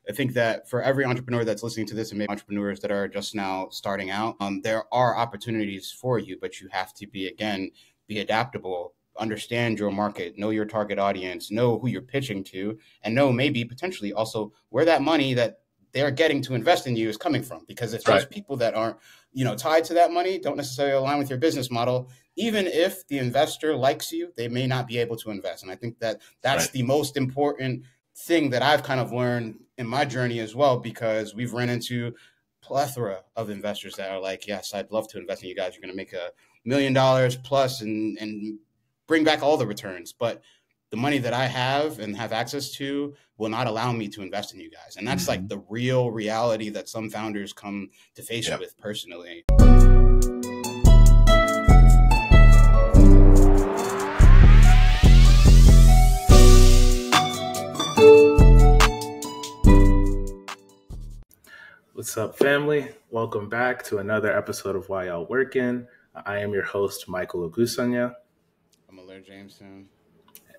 I think that for every entrepreneur that's listening to this, and maybe entrepreneurs that are just now starting out, there are opportunities for you, but you have to be adaptable, understand your market, know your target audience, know who you're pitching to, and know maybe potentially also where that money that they're getting to invest in you is coming from. Because if those people that aren't, tied to that money don't necessarily align with your business model, even if the investor likes you, they may not be able to invest. And I think that that's the most important thing that I've kind of learned in my journey as well, because we've run into plethora of investors that are like, yes, I'd love to invest in you guys. You're going to make $1 million plus and bring back all the returns. But the money that I have and have access to will not allow me to invest in you guys. And that's like the real reality that some founders come to face with personally. What's up, family? Welcome back to another episode of Yall Working. I am your host, Michael Ogunsanya. I'm Alairé, Jameson.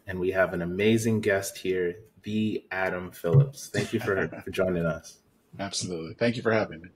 And we have an amazing guest here, the Adam Phillips. Thank you for joining us. Absolutely. Thank you for having me.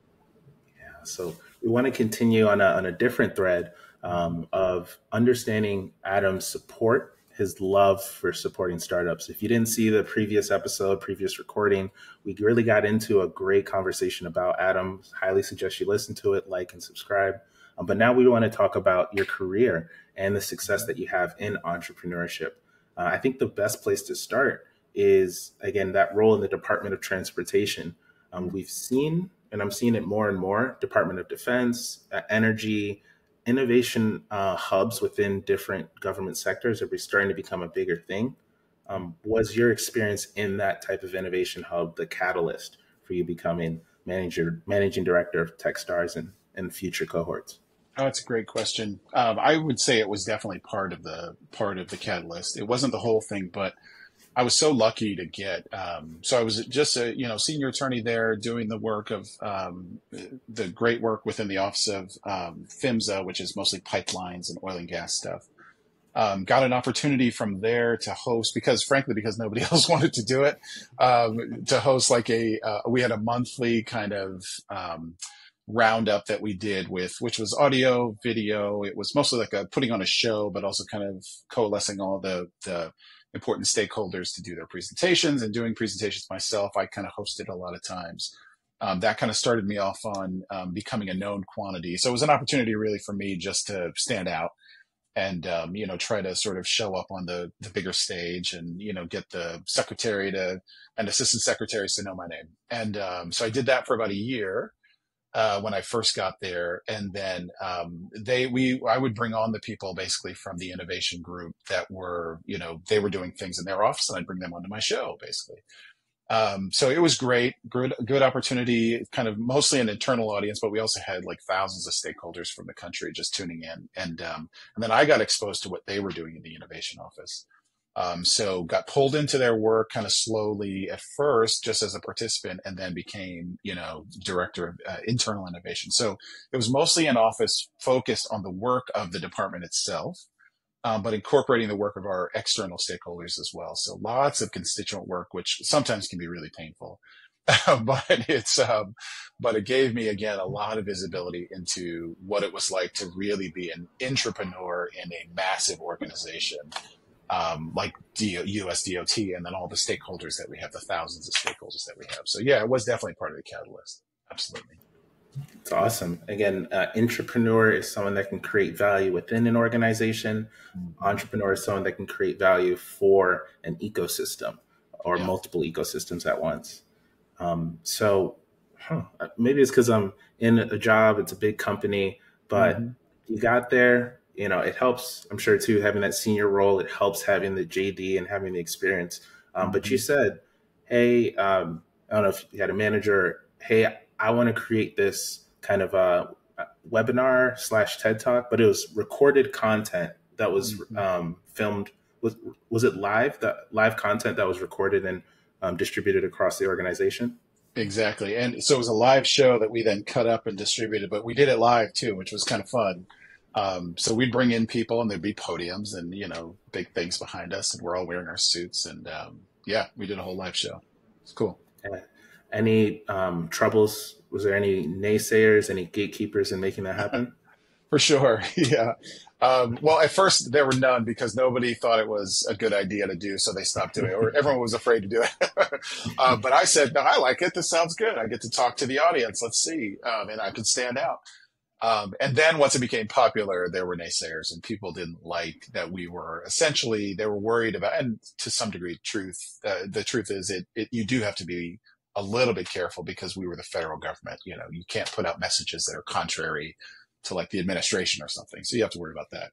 Yeah, so we want to continue on a different thread of understanding Adam's support, his love for supporting startups. If you didn't see the previous recording, we really got into a great conversation about Adam. Highly suggest you listen to it, like and subscribe. But now we want to talk about your career and the success that you have in entrepreneurship. I think the best place to start is, again, that role in the Department of Transportation. We've seen, and I'm seeing it more and more, Department of Defense, energy, innovation hubs within different government sectors are starting to become a bigger thing. Was your experience in that type of innovation hub the catalyst for you becoming managing director of Techstars and future cohorts? Oh, that's a great question. I would say it was definitely part of the catalyst. It wasn't the whole thing, but I was so lucky to get. So I was just a senior attorney there, doing the work of the great work within the office of PHMSA, which is mostly pipelines and oil and gas stuff. Got an opportunity from there to host, because nobody else wanted to do it, to host like we had a monthly kind of roundup that we did which was audio, video. It was mostly like putting on a show, but also kind of coalescing all the important stakeholders to do their presentations, and doing presentations myself. I kind of hosted a lot of times. That kind of started me off on becoming a known quantity. So it was an opportunity really for me just to stand out and, try to sort of show up on the bigger stage and, get the secretary and assistant secretaries to know my name. And so I did that for about a year. When I first got there, and then I would bring on the people basically from the innovation group that were, they were doing things in their office, and I'd bring them onto my show basically. So it was great, good opportunity, kind of mostly an internal audience, but we also had like thousands of stakeholders from the country just tuning in, and then I got exposed to what they were doing in the innovation office. So got pulled into their work kind of slowly at first, just as a participant, and then became, director of internal innovation. So it was mostly an office focused on the work of the department itself, but incorporating the work of our external stakeholders as well. So lots of constituent work, which sometimes can be really painful, but it gave me, again, a lot of visibility into what it was like to really be an entrepreneur in a massive organization. Like US DOT, and then all the stakeholders that we have, the thousands of stakeholders that we have. So yeah, it was definitely part of the catalyst. Absolutely. It's awesome. Again, entrepreneur is someone that can create value within an organization. Entrepreneur is someone that can create value for an ecosystem or multiple ecosystems at once. Maybe it's because I'm in a job, it's a big company, but you got there. It helps, I'm sure, too, having that senior role. It helps having the JD and having the experience. But you said, hey, I don't know if you had a manager, hey, I want to create this kind of a webinar / TED Talk, but it was recorded content that was filmed. Was it live? That live content that was recorded and distributed across the organization? Exactly. And so it was a live show that we then cut up and distributed, but we did it live, too, which was kind of fun. So we'd bring in people, and there'd be podiums and, big things behind us, and we're all wearing our suits. And we did a whole live show. It's cool. Yeah. Any troubles? Was there any naysayers, any gatekeepers in making that happen? For sure. Yeah. Well, at first there were none because nobody thought it was a good idea to do, so they stopped doing it, or everyone was afraid to do it. But I said, no, I like it. This sounds good. I get to talk to the audience. Let's see. And I could stand out. And then once it became popular, there were naysayers and people didn't like that we were essentially, they were worried about, and to some degree, the truth is you do have to be a little bit careful because we were the federal government. You know, you can't put out messages that are contrary to like the administration or something. So you have to worry about that.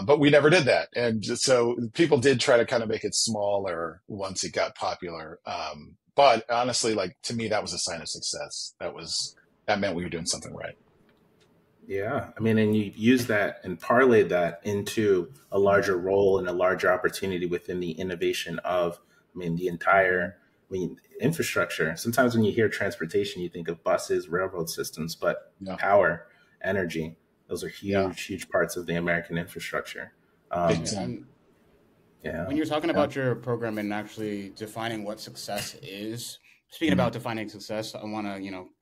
But we never did that. And so people did try to kind of make it smaller once it got popular. But honestly, like to me, that was a sign of success. That meant we were doing something right. Yeah. I mean, and you use that and parlay that into a larger role and a larger opportunity within the innovation of, I mean, the entire, infrastructure. Sometimes when you hear transportation, you think of buses, railroad systems, but Yeah. power, energy, those are huge, Yeah. huge parts of the American infrastructure. Exactly. Yeah. When you're talking about your program and actually defining what success is, speaking about defining success, I want to,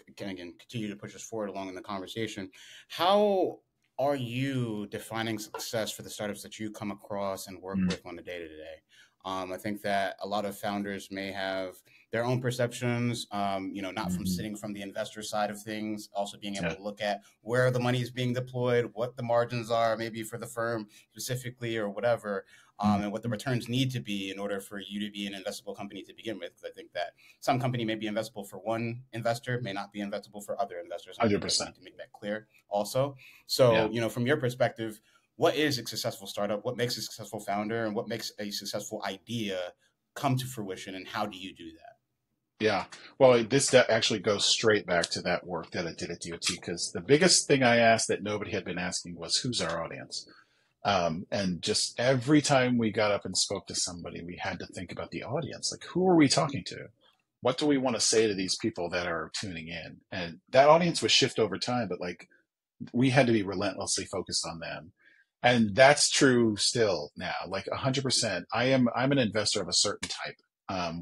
again, continue to push us forward along in the conversation. How are you defining success for the startups that you come across and work with on a day to day? I think that a lot of founders may have their own perceptions, not from sitting from the investor side of things, also being able to look at where the money is being deployed, what the margins are, maybe for the firm specifically or whatever, and what the returns need to be in order for you to be an investable company to begin with. Because I think that some company may be investable for one investor, may not be investable for other investors. 100%. Need to make that clear also. So, from your perspective, what is a successful startup? What makes a successful founder? And what makes a successful idea come to fruition? And how do you do that? Yeah. Well, that actually goes straight back to that work that I did at DOT, because the biggest thing I asked that nobody had been asking was, who's our audience? And just every time we got up and spoke to somebody, we had to think about the audience. Like, who are we talking to? What do we want to say to these people that are tuning in? And that audience would shift over time, but like we had to be relentlessly focused on them. And that's true still now, like 100%. I'm an investor of a certain type.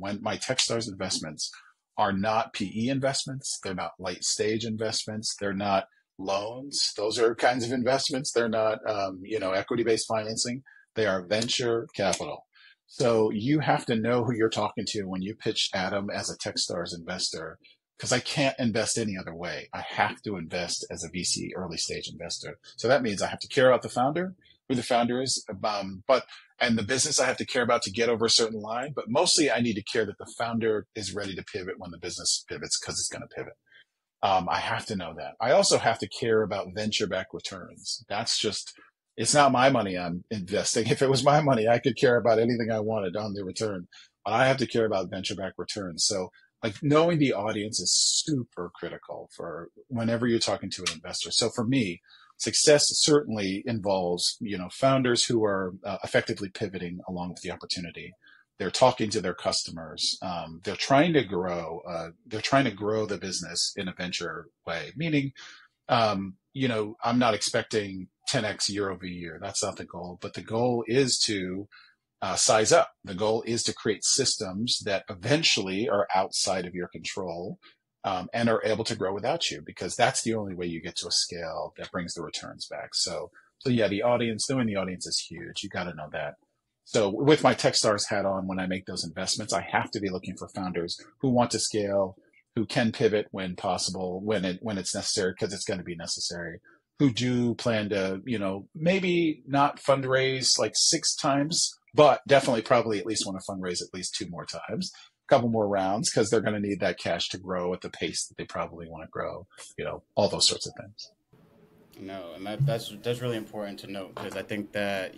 When my Techstars investments are not PE investments, they're not late stage investments, they're not loans. Those are kinds of investments. They're not, equity-based financing. They are venture capital. So you have to know who you're talking to when you pitch Adam as a Techstars investor, because I can't invest any other way. I have to invest as a VC early stage investor. So that means I have to care about the founder, who the founder is, and the business I have to care about to get over a certain line. But mostly I need to care that the founder is ready to pivot when the business pivots, because it's going to pivot. I have to know that. I also have to care about venture-backed returns. It's not my money I'm investing. If it was my money, I could care about anything I wanted on the return. But I have to care about venture-backed returns. So like knowing the audience is super critical for whenever you're talking to an investor. So for me, success certainly involves, founders who are effectively pivoting along with the opportunity. They're talking to their customers. They're trying to grow. They're trying to grow the business in a venture way. Meaning, I'm not expecting 10x year over year. That's not the goal. But the goal is to size up. The goal is to create systems that eventually are outside of your control and are able to grow without you, because that's the only way you get to a scale that brings the returns back. So yeah, knowing the audience is huge. You got to know that. So with my Techstars hat on, when I make those investments, I have to be looking for founders who want to scale, who can pivot when possible, when it's necessary, because it's going to be necessary, who do plan to, maybe not fundraise like 6 times, but definitely probably at least want to fundraise at least 2 more times, a couple more rounds, because they're going to need that cash to grow at the pace that they probably want to grow, all those sorts of things. No, and that's really important to note, because I think that,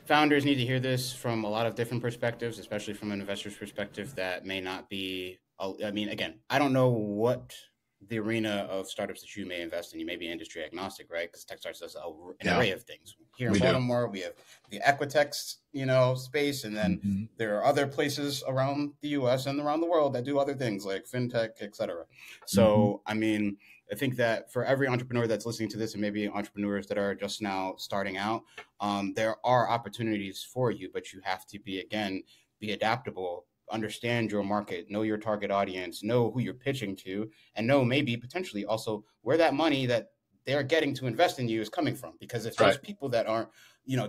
founders need to hear this from a lot of different perspectives, especially from an investor's perspective that may not be, again, I don't know what the arena of startups that you may invest in. You may be industry agnostic, right? Because Techstars does an array of things. Here in Baltimore, we have the Equitech, space, and then there are other places around the U.S. and around the world that do other things like fintech, et cetera. So, I think that for every entrepreneur that's listening to this, and maybe entrepreneurs that are just now starting out, there are opportunities for you, but you have to be adaptable, understand your market, know your target audience, know who you're pitching to, and know maybe potentially also where that money that they're getting to invest in you is coming from. Because if those people that aren't,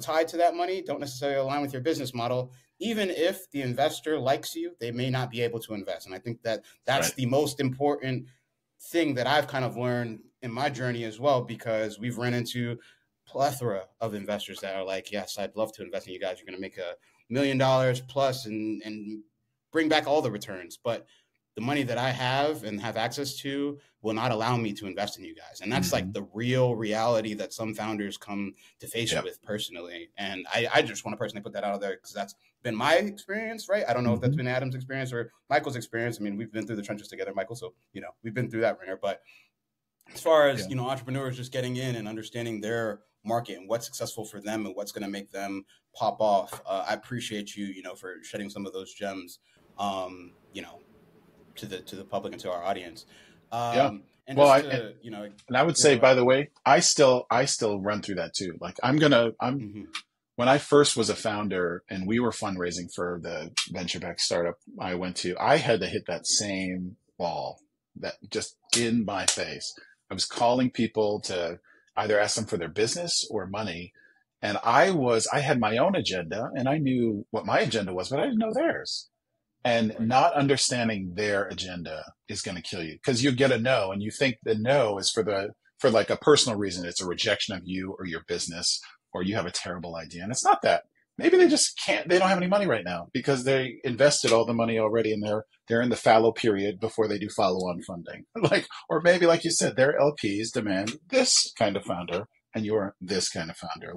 tied to that money don't necessarily align with your business model, even if the investor likes you, they may not be able to invest. And I think that that's the most important thing that I've kind of learned in my journey as well, because we've run into plethora of investors that are like, yes, I'd love to invest in you guys. You're going to make $1 million plus and bring back all the returns. But the money that I have and have access to will not allow me to invest in you guys. And that's like the real reality that some founders come to face with personally. And I just want to personally put that out there because that's been my experience, right? I don't know if that's been Adam's experience or Michael's experience. I mean, we've been through the trenches together, Michael. So, we've been through that ringer. But as far as, entrepreneurs just getting in and understanding their market and what's successful for them and what's going to make them pop off, I appreciate you, for shedding some of those gems, to the public and to our audience. And I would say, by the way, I still run through that too. Like when I first was a founder and we were fundraising for the venture-backed startup I went to, I had to hit that same wall that just in my face. I was calling people to either ask them for their business or money. And I had my own agenda and I knew what my agenda was, but I didn't know theirs. And not understanding their agenda is going to kill you because you get a no and you think the no is for like a personal reason. It's a rejection of you or your business, or you have a terrible idea. And it's not that. Maybe they just they don't have any money right now because they invested all the money already and they're in the fallow period before they do follow-on funding. Or maybe like you said, their LPs demand this kind of founder and you're this kind of founder.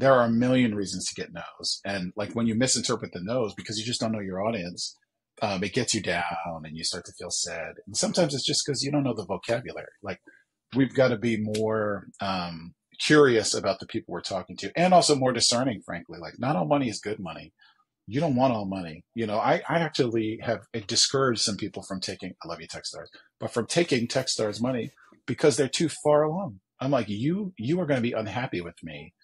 There are a million reasons to get no's. And when you misinterpret the no's because you just don't know your audience, it gets you down and you start to feel sad. And sometimes it's just because you don't know the vocabulary. We've got to be more curious about the people we're talking to and also more discerning, frankly. Not all money is good money. You don't want all money. I actually have discouraged some people from taking, I love you, Techstars, but from taking Techstars money because they're too far along. I'm like, you are going to be unhappy with me.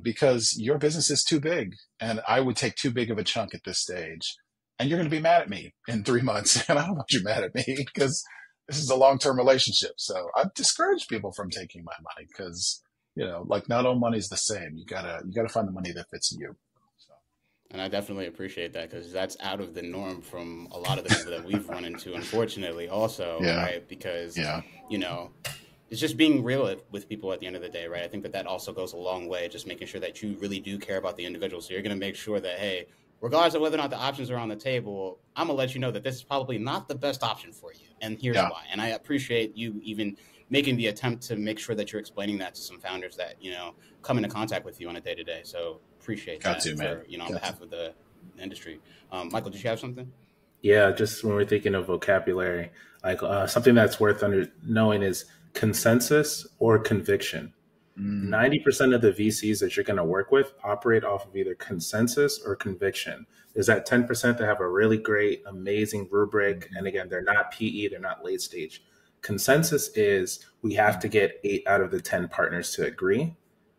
Because your business is too big and I would take too big of a chunk at this stage and you're going to be mad at me in 3 months. And I don't want you mad at me because this is a long-term relationship. So I've discouraged people from taking my money because, not all money is the same. You gotta find the money that fits you. So. And I definitely appreciate that because that's out of the norm from a lot of the people that we've run into, unfortunately, also, right? Because, it's just being real with people at the end of the day, right? I think that also goes a long way, just making sure that you really do care about the individual. So you're going to make sure that, hey, regardless of whether or not the options are on the table, I'm going to let you know that this is probably not the best option for you. And here's why. And I appreciate you even making the attempt to make sure that you're explaining that to some founders that, come into contact with you on a day-to-day. So appreciate that on behalf of the industry. Michael, did you have something? Yeah, just when we're thinking of vocabulary, something that's worth knowing is consensus or conviction. 90% of the VCs that you're going to work with operate off of either consensus or conviction. There's that 10% that have a really great, amazing rubric. And again, they're not PE, they're not late stage. Consensus is we have to get 8 out of the 10 partners to agree.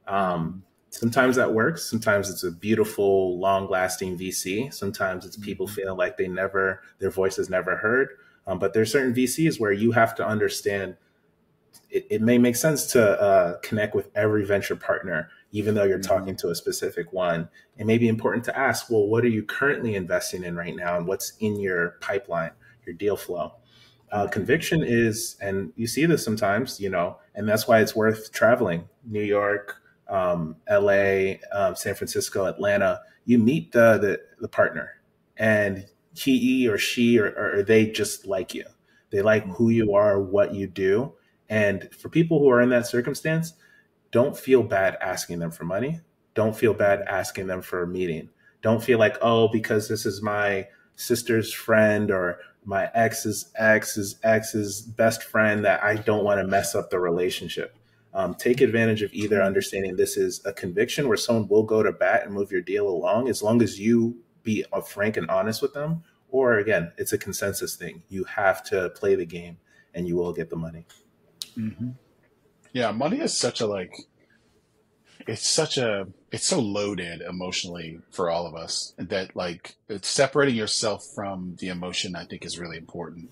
Sometimes that works. Sometimes it's a beautiful, long-lasting VC. Sometimes it's people feeling like their voice is never heard. But there's certain VCs where you have to understand it may make sense to connect with every venture partner, even though you're talking to a specific one. It may be important to ask, well, what are you currently investing in right now? And what's in your pipeline, your deal flow? Conviction is, and you see this sometimes, and that's why it's worth traveling. New York, LA, San Francisco, Atlanta, you meet the partner and he or she or they just like you. They like who you are, what you do. And for people who are in that circumstance, don't feel bad asking them for money. Don't feel bad asking them for a meeting. Don't feel like, oh, because this is my sister's friend or my ex's best friend that I don't want to mess up the relationship. Take advantage of either understanding this is a conviction where someone will go to bat and move your deal along as long as you be frank and honest with them. Or again, it's a consensus thing. You have to play the game and you will get the money. Yeah, money is such a it's so loaded emotionally for all of us that like it's separating yourself from the emotion, I think, is really important.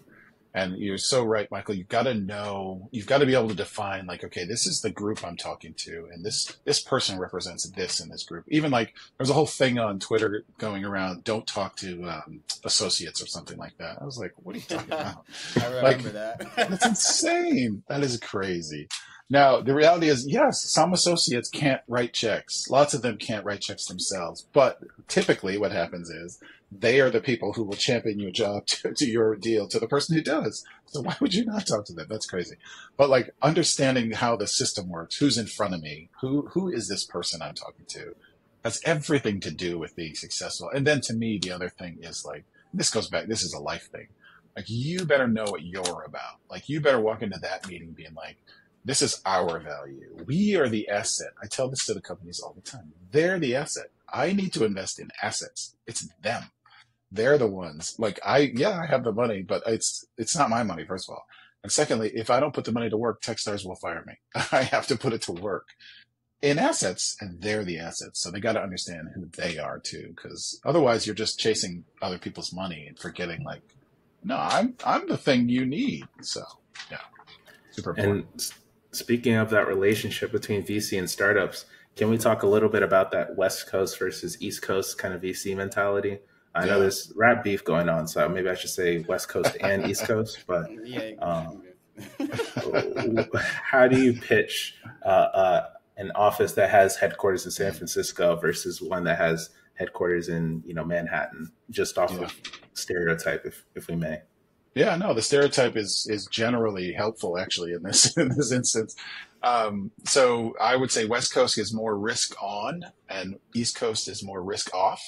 And you're so right, Michael. You've got to be able to define like, okay, this is the group I'm talking to, and this person represents this in this group. Even like there's a whole thing on Twitter going around, don't talk to associates or something like that. I was like, what are you talking about? I remember Like, that. that's insane. That is crazy. Now, the reality is, yes, some associates can't write checks. Lots of them can't write checks themselves. But typically what happens is they are the people who will champion your job to your deal to the person who does. So why would you not talk to them? That's crazy. But like understanding how the system works, who's in front of me, who is this person I'm talking to, has everything to do with being successful. And then to me, the other thing is like, this goes back, this is a life thing. Like you better know what you're about. Like you better walk into that meeting being like, this is our value. We are the asset. I tell this to the companies all the time. They're the asset. I need to invest in assets. It's them. They're the ones. Like I have the money, but it's not my money, first of all. And secondly, if I don't put the money to work, Techstars will fire me. I have to put it to work in assets, and they're the assets. So they got to understand who they are too, because otherwise you're just chasing other people's money and forgetting like, no, I'm the thing you need. So yeah, super important. And speaking of that relationship between VC and startups, can we talk a little bit about that West Coast versus East Coast kind of VC mentality? I know there's rap beef going on, so maybe I should say West Coast and East Coast, but how do you pitch an office that has headquarters in San Francisco versus one that has headquarters in Manhattan, just off of stereotype, if we may? Yeah, no, the stereotype is generally helpful actually in this instance. So I would say West Coast is more risk on and East Coast is more risk off.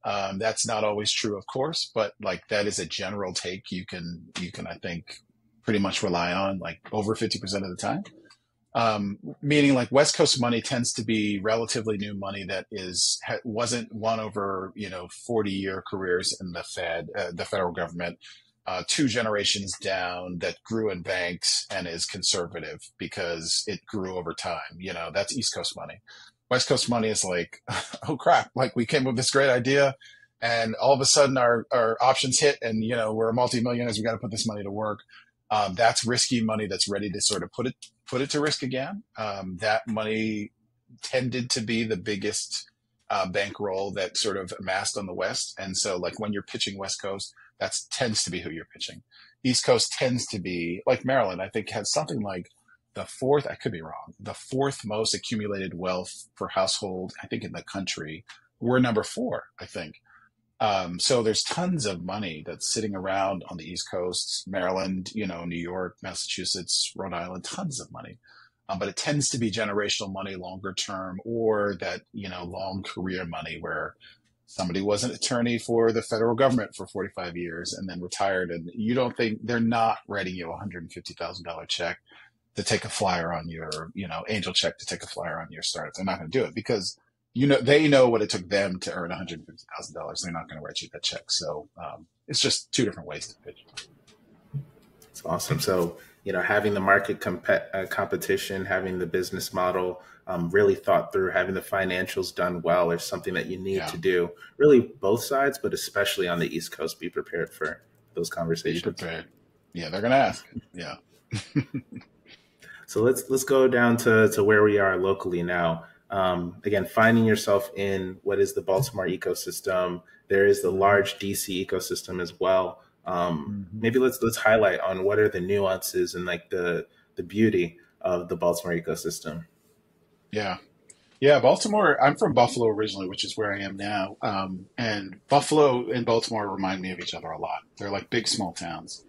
That's not always true, of course, but like that is a general take you can I think pretty much rely on like over 50% of the time. Meaning like West Coast money tends to be relatively new money that wasn't won over 40-year careers in the federal government. 2 generations down that grew in banks and is conservative because it grew over time. That's East Coast money. West Coast money is like, oh crap, like we came up with this great idea and all of a sudden our options hit and, we're multimillionaires. We got to put this money to work. That's risky money that's ready to sort of put it to risk again. That money tended to be the biggest bankroll that sort of amassed on the West. And so like when you're pitching West Coast, that tends to be who you're pitching. East Coast tends to be like Maryland, I think has something like the fourth most accumulated wealth per household, I think in the country. We're number 4, I think. So there's tons of money that's sitting around on the East Coast, Maryland, New York, Massachusetts, Rhode Island, tons of money. But it tends to be generational money, longer term, or that, long career money where somebody was an attorney for the federal government for 45 years and then retired. And you don't think they're not writing you a $150,000 check to take a flyer on your, angel check to take a flyer on your startup. They're not going to do it because, they know what it took them to earn $150,000. They're not going to write you that check. So it's just 2 different ways to pitch. It's awesome. So, having the market competition, having the business model really thought through, having the financials done well is something that you need to do. Really both sides, but especially on the East Coast, be prepared for those conversations. Be prepared. Yeah, they're going to ask. Yeah. So let's go down to where we are locally now. Again, finding yourself in what is the Baltimore ecosystem. There is the large DC ecosystem as well. Maybe let's highlight on what are the nuances and like the beauty of the Baltimore ecosystem. Yeah, Baltimore. I'm from Buffalo originally, which is where I am now. And Buffalo and Baltimore remind me of each other a lot. They're like big, small towns.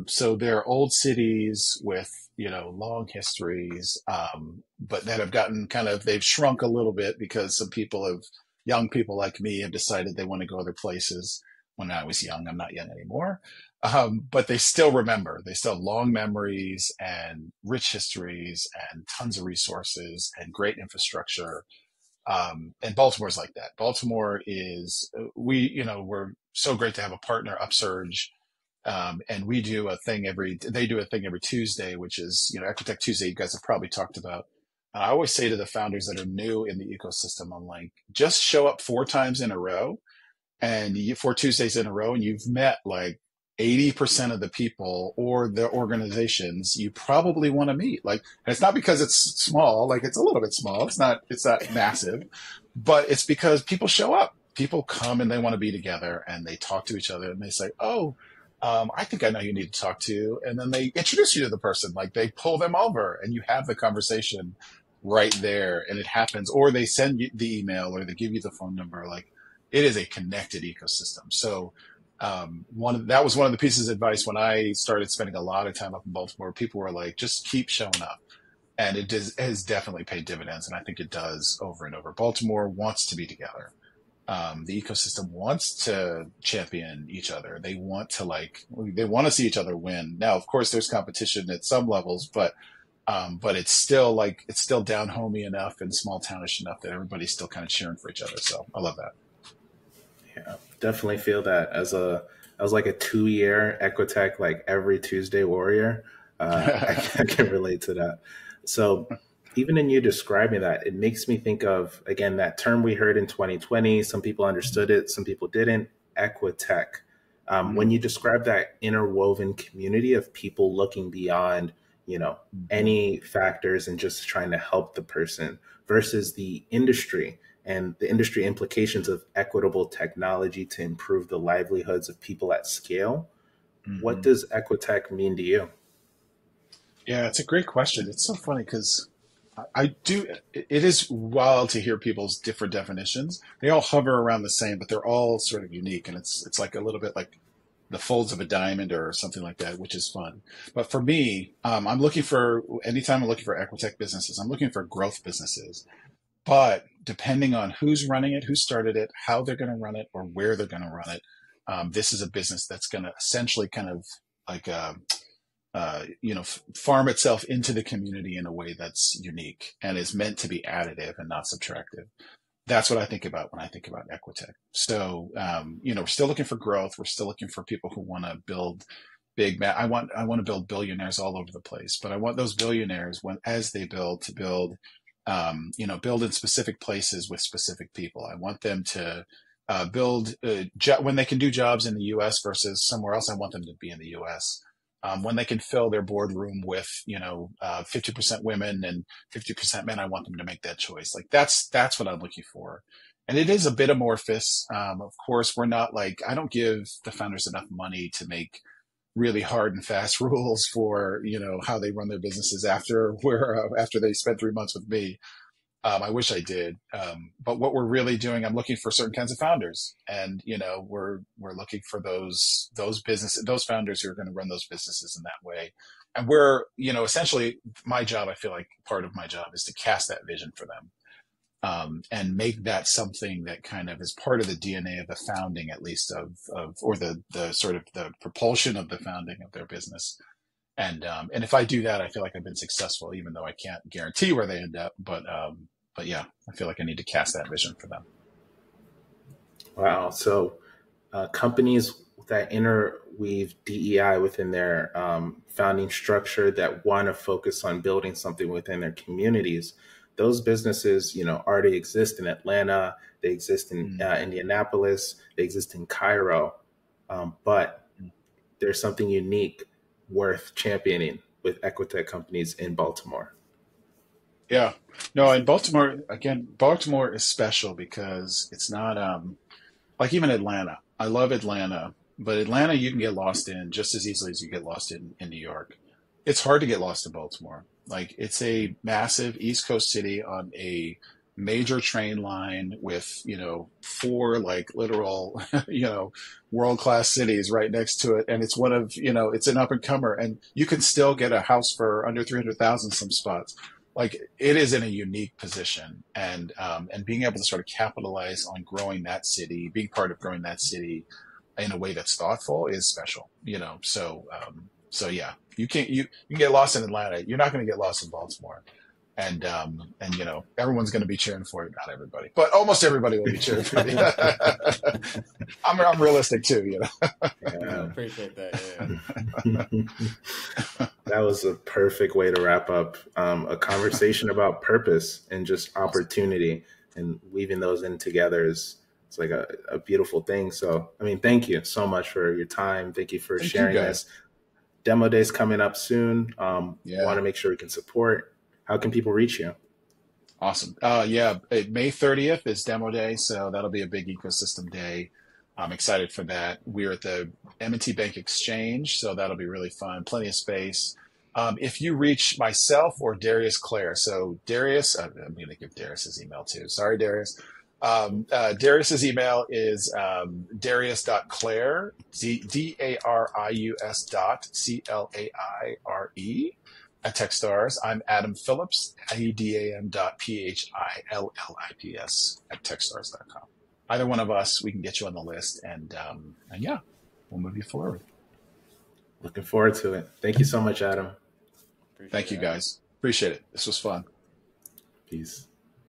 So they're old cities with, long histories, but that have gotten they've shrunk a little bit because young people like me have decided they want to go other places. When I was young, I'm not young anymore. But they still remember, they still have long memories and rich histories and tons of resources and great infrastructure. And Baltimore's like that. Baltimore is, we're so great to have a partner, Upsurge. And they do a thing every Tuesday, which is, Equitech Tuesday, you guys have probably talked about. I always say to the founders that are new in the ecosystem, I'm like, just show up 4 times in a row, and 4 Tuesdays in a row, and you've met like 80% of the people or the organizations you probably want to meet. Like, and it's not because it's small, like it's a little bit small. It's not massive, but it's because people show up. People come and they want to be together, and they talk to each other, and they say, "Oh, I think I know you need to talk to," and then they introduce you to the person. Like, they pull them over, and you have the conversation right there, and it happens. Or they send you the email, or they give you the phone number. Like, it is a connected ecosystem. So that was one of the pieces of advice when I started spending a lot of time up in Baltimore. People were like, just keep showing up. And it has definitely paid dividends. And I think it does over and over. Baltimore wants to be together. The ecosystem wants to champion each other. They want to see each other win. Now, of course, there's competition at some levels, but it's still down homey enough and small townish enough that everybody's still kind of cheering for each other. So I love that. Yeah, definitely feel that as like a 2-year Equitech, like every Tuesday warrior. I can relate to that. So even in you describing that, it makes me think of, again, that term we heard in 2020. Some people understood it, some people didn't. Equitech. When you describe that interwoven community of people looking beyond, any factors and just trying to help the person versus the industry and the industry implications of equitable technology to improve the livelihoods of people at scale. What does Equitech mean to you? Yeah, it's a great question. It's so funny because it is wild to hear people's different definitions. They all hover around the same, but they're all sort of unique. And it's like a little bit like the folds of a diamond or something like that, which is fun. But for me, anytime I'm looking for Equitech businesses, I'm looking for growth businesses. But depending on who's running it, who started it, how they're going to run it, or where they're going to run it, this is a business that's going to essentially kind of like, farm itself into the community in a way that's unique and is meant to be additive and not subtractive. That's what I think about when I think about Equitech. So, we're still looking for growth. We're still looking for people who want to build big. I want to build billionaires all over the place, but I want those billionaires as they build to build in specific places with specific people. I want them to build when they can do jobs in the U.S. versus somewhere else. I want them to be in the U.S. When they can fill their boardroom with 50% women and 50% men, I want them to make that choice. Like that's what I'm looking for. And it is a bit amorphous. Of course, we're not I don't give the founders enough money to make really hard and fast rules for, how they run their businesses after they spend 3 months with me. I wish I did. But what we're really doing, I'm looking for certain kinds of founders, and, we're looking for those founders who are going to run those businesses in that way. And we're, essentially my job, I feel like part of my job is to cast that vision for them. And make that something that kind of is part of the DNA of the founding, at least or the sort of the propulsion of the founding of their business. And if I do that, I feel like I've been successful, even though I can't guarantee where they end up. But yeah, I feel like I need to cast that vision for them. Wow. So companies that interweave DEI within their founding structure that want to focus on building something within their communities, those businesses, already exist in Atlanta, they exist in Indianapolis, they exist in Cairo, but there's something unique worth championing with Equitech companies in Baltimore. Yeah, no, in Baltimore, again, Baltimore is special because it's not like even Atlanta. I love Atlanta, but Atlanta you can get lost in just as easily as you get lost in New York. It's hard to get lost in Baltimore. Like, it's a massive East Coast city on a major train line with, 4 literal, world-class cities right next to it. And it's one of, it's an up and comer, and you can still get a house for under 300,000 some spots. Like, it is in a unique position, and being able to sort of capitalize on growing that city, being part of growing that city in a way that's thoughtful is special, So yeah, you can get lost in Atlanta. You're not going to get lost in Baltimore, and everyone's going to be cheering for you. Not everybody, but almost everybody will be cheering for you. I'm realistic too, Yeah, I appreciate that. Yeah. That was a perfect way to wrap up a conversation about purpose and just opportunity, and weaving those in together is it's like a beautiful thing. So, I mean, thank you so much for your time. Thank you for Thank you sharing guys. this. Demo day's coming up soon. Want Yeah. to make sure we can support. How can people reach you? Awesome. Yeah, May 30th is demo day, so that'll be a big ecosystem day. I'm excited for that. We're at the M&T Bank Exchange, so that'll be really fun. Plenty of space. If you reach myself or Darius Clare, so Darius, I'm going to give Darius his email too. Sorry, Darius. Darius's email is darius.claire, Darius dot Claire at Techstars. I'm Adam Phillips, ADAM.PHILLIPS at Techstars.com. Either one of us, we can get you on the list, and yeah, we'll move you forward. Looking forward to it. Thank you so much, Adam. Thank you, guys. Appreciate it. This was fun. Peace.